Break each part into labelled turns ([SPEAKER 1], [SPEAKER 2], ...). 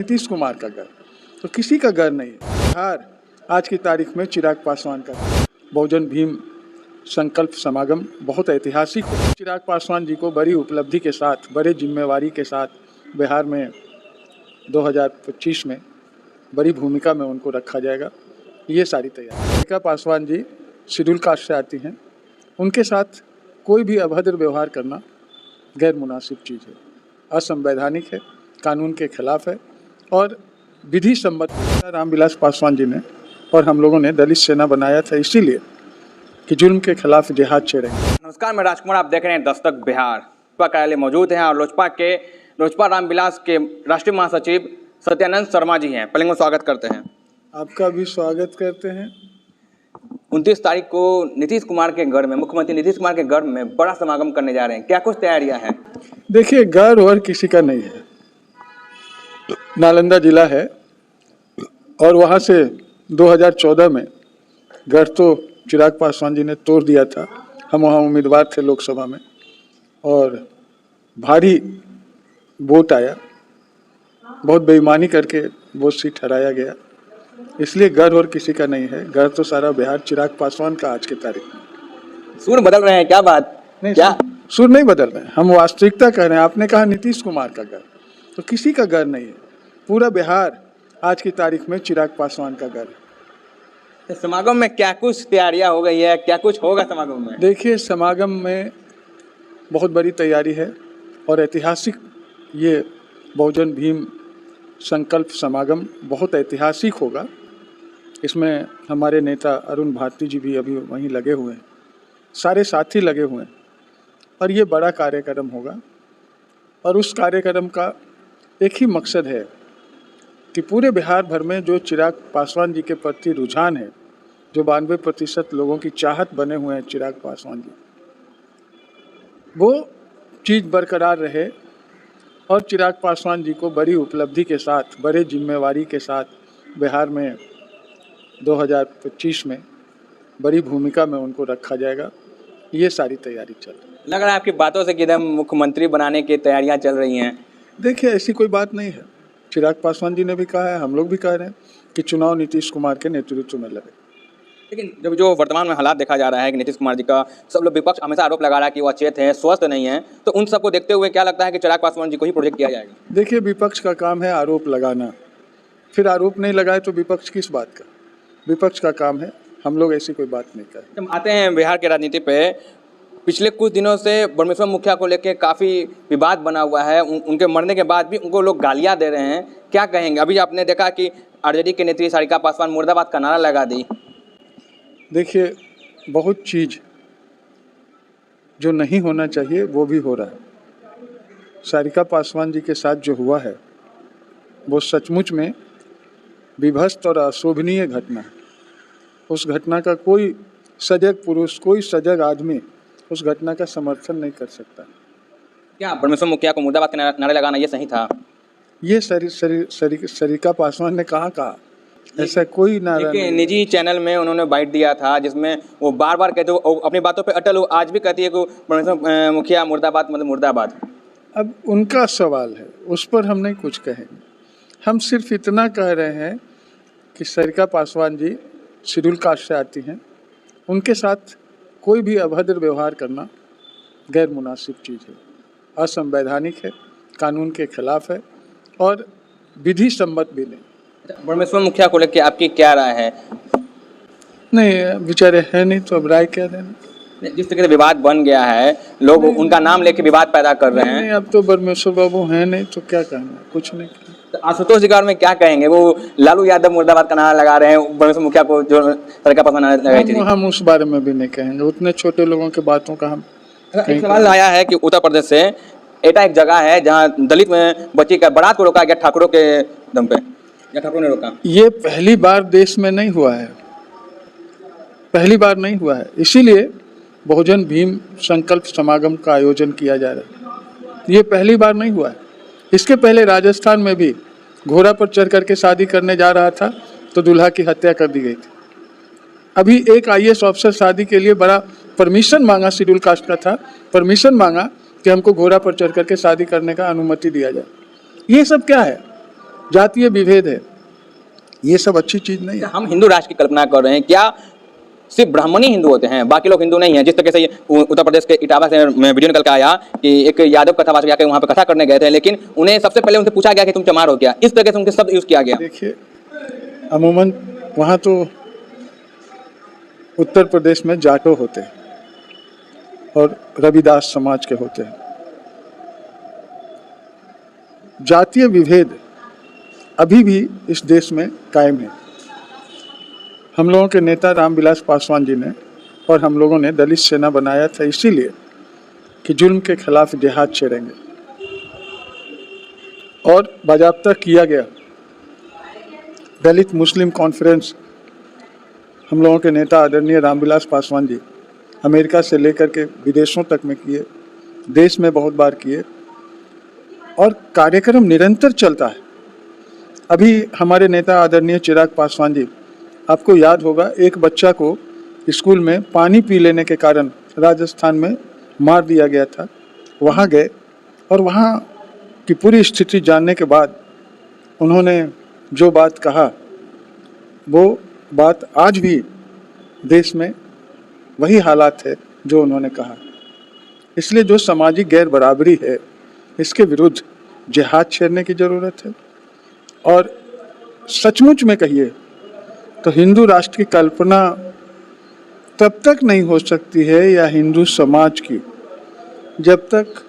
[SPEAKER 1] नीतीश कुमार का घर तो किसी का घर नहीं है। बिहार आज की तारीख में चिराग पासवान का बहुजन भीम संकल्प समागम बहुत ऐतिहासिक हो। चिराग पासवान जी को बड़ी उपलब्धि के साथ, बड़े जिम्मेवारी के साथ बिहार में 2025 में बड़ी भूमिका में उनको रखा जाएगा। ये सारी तैयारी। चिराग पासवान जी शेड्यूल कास्ट से आती हैं, उनके साथ कोई भी अभद्र व्यवहार करना गैर मुनासिब चीज़ है, असंवैधानिक है, कानून के खिलाफ है और विधि सम्मत। रामविलास पासवान जी ने और हम लोगों ने दलित सेना बनाया था इसीलिए कि जुल्म के खिलाफ जिहाद छेड़ें।
[SPEAKER 2] नमस्कार, मैं राजकुमार, आप देख रहे हैं दस्तक बिहार। लोजपा कार्यालय मौजूद हैं और लोजपा रामविलास के राष्ट्रीय महासचिव सत्यानंद शर्मा जी हैं। पहले स्वागत करते हैं।
[SPEAKER 1] आपका भी स्वागत करते हैं।
[SPEAKER 2] 29 तारीख को नीतीश कुमार के घर में, मुख्यमंत्री नीतीश कुमार के घर में बड़ा समागम करने जा रहे हैं, क्या कुछ तैयारियां हैं?
[SPEAKER 1] देखिए, घर और किसी का नहीं है। नालंदा जिला है और वहाँ से 2014 में घर तो चिराग पासवान जी ने तोड़ दिया था। हम वहाँ उम्मीदवार थे लोकसभा में और भारी वोट आया, बहुत बेईमानी करके वो सीट हराया गया। इसलिए घर और किसी का नहीं है। घर तो सारा बिहार चिराग पासवान का आज की तारीख में।
[SPEAKER 2] सुर बदल रहे हैं क्या? बात
[SPEAKER 1] नहीं,
[SPEAKER 2] क्या
[SPEAKER 1] सुर नहीं बदल रहे हैं, हम वास्तविकता कह रहे हैं। आपने कहा नीतीश कुमार का घर, तो किसी का घर नहीं है। पूरा बिहार आज की तारीख में चिराग पासवान का घर है।
[SPEAKER 2] समागम में क्या कुछ तैयारियां हो गई है, क्या कुछ होगा समागम में?
[SPEAKER 1] देखिए, समागम में बहुत बड़ी तैयारी है और ऐतिहासिक ये बहुजन भीम संकल्प समागम बहुत ऐतिहासिक होगा। इसमें हमारे नेता अरुण भारती जी भी अभी वहीं लगे हुए हैं, सारे साथी लगे हुए हैं और ये बड़ा कार्यक्रम होगा। और उस कार्यक्रम का एक ही मकसद है कि पूरे बिहार भर में जो चिराग पासवान जी के प्रति रुझान है, जो 92% लोगों की चाहत बने हुए हैं चिराग पासवान जी, वो चीज़ बरकरार रहे और चिराग पासवान जी को बड़ी उपलब्धि के साथ, बड़े जिम्मेवारी के साथ बिहार में 2025 में बड़ी भूमिका में उनको रखा जाएगा। ये सारी तैयारी चल रही है।
[SPEAKER 2] लग रहा है आपकी बातों से कि एकदम मुख्यमंत्री बनाने की तैयारियां चल रही हैं।
[SPEAKER 1] देखिए, ऐसी कोई बात नहीं है। चिराग पासवान जी ने भी कहा है, हम लोग भी कह रहे हैं कि चुनाव नीतीश कुमार के नेतृत्व में लड़े।
[SPEAKER 2] लेकिन जब जो वर्तमान में हालात देखा जा रहा है कि नीतीश कुमार जी का, सब लोग विपक्ष हमेशा आरोप लगा रहा है कि वो अचेत हैं, स्वस्थ नहीं है, तो उन सबको देखते हुए क्या लगता है कि चिराग पासवान जी को ही प्रोजेक्ट किया जाएगा?
[SPEAKER 1] देखिए, विपक्ष का काम है आरोप लगाना, फिर आरोप नहीं लगाए तो विपक्ष किस बात का? विपक्ष का काम है, हम लोग ऐसी कोई बात नहीं करें।
[SPEAKER 2] हम आते हैं बिहार की राजनीति पे। पिछले कुछ दिनों से ब्रह्मेश्वर मुखिया को लेकर काफ़ी विवाद बना हुआ है। उनके मरने के बाद भी उनको लोग गालियां दे रहे हैं, क्या कहेंगे? अभी आपने देखा कि आरजेडी के नेत्री सारिका पासवान मुर्दाबाद का नारा लगा दी।
[SPEAKER 1] देखिए, बहुत चीज़ जो नहीं होना चाहिए वो भी हो रहा है। सारिका पासवान जी के साथ जो हुआ है वो सचमुच में विभत्स और अशोभनीय घटना है। उस घटना का कोई सजग पुरुष, कोई सजग आदमी उस घटना का समर्थन नहीं कर सकता।
[SPEAKER 2] क्या ब्रह्मेश्वर मुखिया को मुर्दाबाद के नारे लगाना ये सही था?
[SPEAKER 1] ये सारिका पासवान ने कहाँ कहा? ऐसा कोई नारा नहीं।
[SPEAKER 2] निजी चैनल में उन्होंने बाइट दिया था जिसमें वो बार बार कहते, वो अपनी बातों पे अटल, वो आज भी कहती है कि ब्रह्मेश्वर मुखिया मुर्दाबाद मतलब मुर्दाबाद।
[SPEAKER 1] अब उनका सवाल है, उस पर हम नहीं कुछ कहेंगे। हम सिर्फ इतना कह रहे हैं कि सारिका पासवान जी शेड्यूल कास्ट से आती हैं, उनके साथ कोई भी अभद्र व्यवहार करना गैर मुनासिब चीज़ है, असंवैधानिक है, कानून के खिलाफ है और विधि सम्मत भी नहीं।
[SPEAKER 2] ब्रह्मेश्वर मुखिया को लेकर आपकी क्या राय है?
[SPEAKER 1] नहीं, बेचारे हैं नहीं तो अब राय क्या देना।
[SPEAKER 2] जिस तरह से विवाद बन गया है, लोग उनका नाम लेके विवाद पैदा कर रहे हैं।
[SPEAKER 1] नहीं, अब तो ब्रह्मेश्वर बाबू हैं नहीं तो क्या कहना, कुछ नहीं कहना।
[SPEAKER 2] तो आशुतोष जी के बारे में क्या कहेंगे? वो लालू यादव मुर्दाबाद का नारा लगा रहे हैं, ब्रह्मेश्वर मुखिया को जो सारिका पासवान नारा लगाई थी।
[SPEAKER 1] हम उस बारे में भी नहीं कहेंगे, उतने छोटे लोगों की बातों का हम।
[SPEAKER 2] एक सवाल आया है कि उत्तर प्रदेश से एटा एक जगह है जहाँ दलित में बच्ची का बारात को रोका गया ठाकुरों के दम पे, या ठाकुरों ने रोका। ये
[SPEAKER 1] पहली बार देश में नहीं हुआ है, पहली बार नहीं हुआ है। इसीलिए बहुजन भीम संकल्प समागम का आयोजन किया जा रहा है। ये पहली बार नहीं हुआ है। इसके पहले राजस्थान में भी घोड़ा पर चढ़ करके शादी करने जा रहा था तो दूल्हा की हत्या कर दी गई थी। अभी एक IAS ऑफिसर शादी के लिए बड़ा परमिशन मांगा, शेड्यूल कास्ट का था, परमिशन मांगा कि हमको घोड़ा पर चढ़ करके शादी करने का अनुमति दिया जाए। ये सब क्या है? जातीय विभेद है, ये सब अच्छी चीज़ नहीं है।
[SPEAKER 2] हम हिंदू राष्ट्र की कल्पना कर रहे हैं, क्या सिर्फ ब्राह्मण ही हिंदू होते हैं, बाकी लोग हिंदू नहीं हैं? जिस तरीके से उत्तर प्रदेश के इटावा से वीडियो निकल के आया कि एक यादव कथावाचक आके वहाँ पे कथा करने गए थे, लेकिन उन्हें सबसे पहले उनसे पूछा गया कि तुम चमार हो क्या, इस तरीके से उनके शब्द यूज किया गया।
[SPEAKER 1] देखिए, अमूमन वहाँ तो उत्तर प्रदेश में जाटो होते हैं और रविदास समाज के होते हैं। जातीय विभेद अभी भी इस देश में कायम है। हम लोगों के नेता रामविलास पासवान जी ने और हम लोगों ने दलित सेना बनाया था इसीलिए कि जुल्म के खिलाफ जिहाद छेड़ेंगे, और बाजाबता किया गया। दलित मुस्लिम कॉन्फ्रेंस हम लोगों के नेता आदरणीय रामविलास पासवान जी अमेरिका से लेकर के विदेशों तक में किए, देश में बहुत बार किए, और कार्यक्रम निरंतर चलता है। अभी हमारे नेता आदरणीय चिराग पासवान जी, आपको याद होगा, एक बच्चा को स्कूल में पानी पी लेने के कारण राजस्थान में मार दिया गया था। वहाँ गए और वहाँ की पूरी स्थिति जानने के बाद उन्होंने जो बात कहा, वो बात आज भी देश में वही हालात है जो उन्होंने कहा। इसलिए जो सामाजिक गैर बराबरी है, इसके विरुद्ध जिहाद छेड़ने की ज़रूरत है। और सचमुच में कहिए तो हिंदू राष्ट्र की कल्पना तब तक नहीं हो सकती है, या हिंदू समाज की, जब तक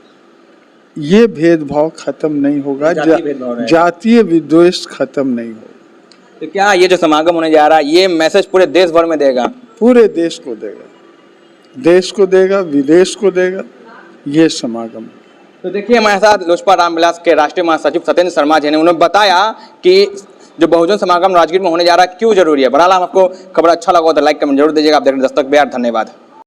[SPEAKER 1] ये भेदभाव खत्म नहीं होगा, जातीय विद्वेष खत्म नहीं होगा।
[SPEAKER 2] तो क्या ये जो समागम होने जा रहा है, ये मैसेज पूरे देश भर में देगा?
[SPEAKER 1] पूरे देश को देगा, देश को देगा, विदेश को देगा ये समागम।
[SPEAKER 2] तो देखिए, हमारे साथ लोजपा रामविलास के राष्ट्रीय महासचिव सत्येंद्र शर्मा जी ने उन्होंने बताया कि जो बहुजन समागम राजगीर में होने जा रहा है क्यों जरूरी है। बहरहाल आपको खबर अच्छा लगा तो लाइक कमेंट जरूर दीजिएगा। आप देख रहे हैं दस्तक बिहार। धन्यवाद।